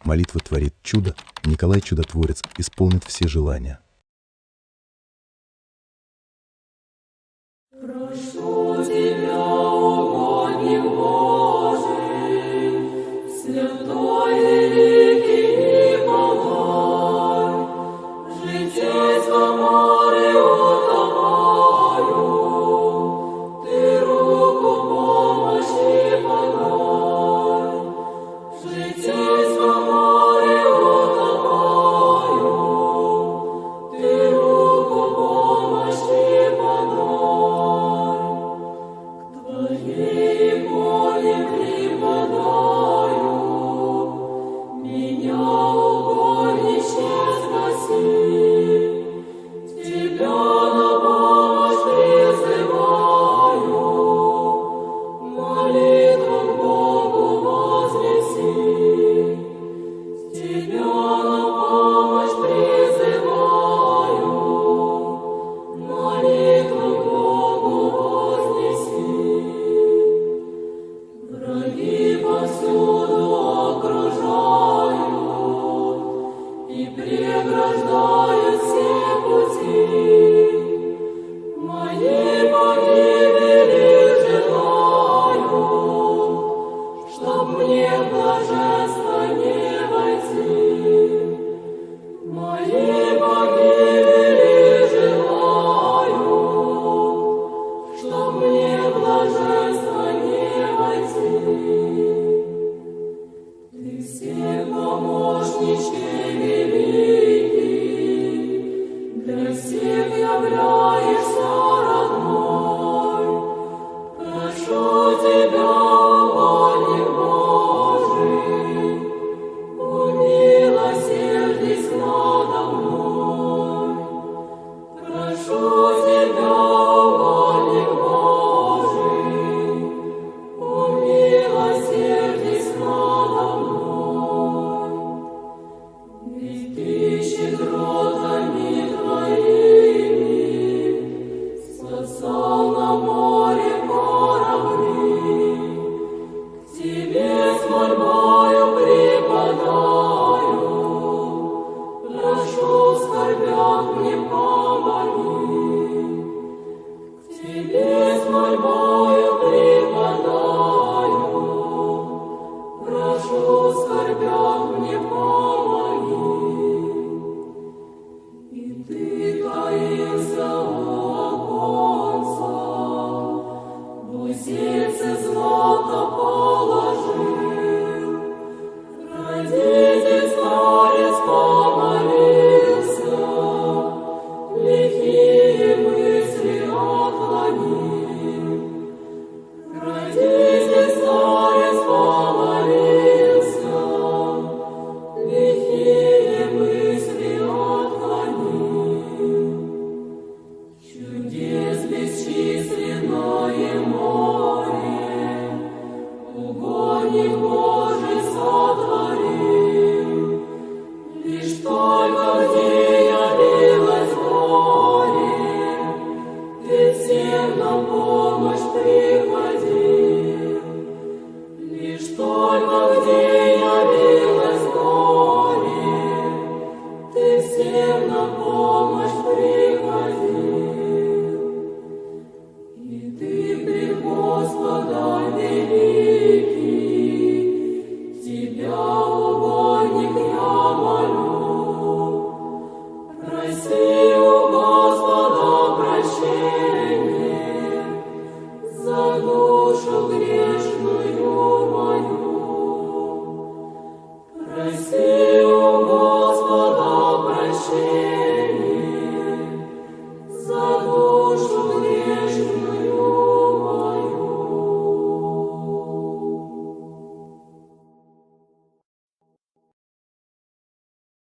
Молитва творит чудо, Николай Чудотворец исполнит все желания. Прошу тебя, угодник Божий, святой великий Николай, житейство море утопаю, ты руку помощи подай. Житейство море утопаю, ты руку помощи подай. Твоей иконе преподаю, меня, угодничье, спаси. Тебя на помощь призываю, молитву к Богу вознеси. Тебя на помощь призываю, молитву к Богу вознеси. Враги повсюду окружают и преграждают все пути. Моей погибели желают, чтоб мне в блаженство не войти. Моей погибели желают, чтоб мне в блаженство не войти. Ты всех помощничке великий,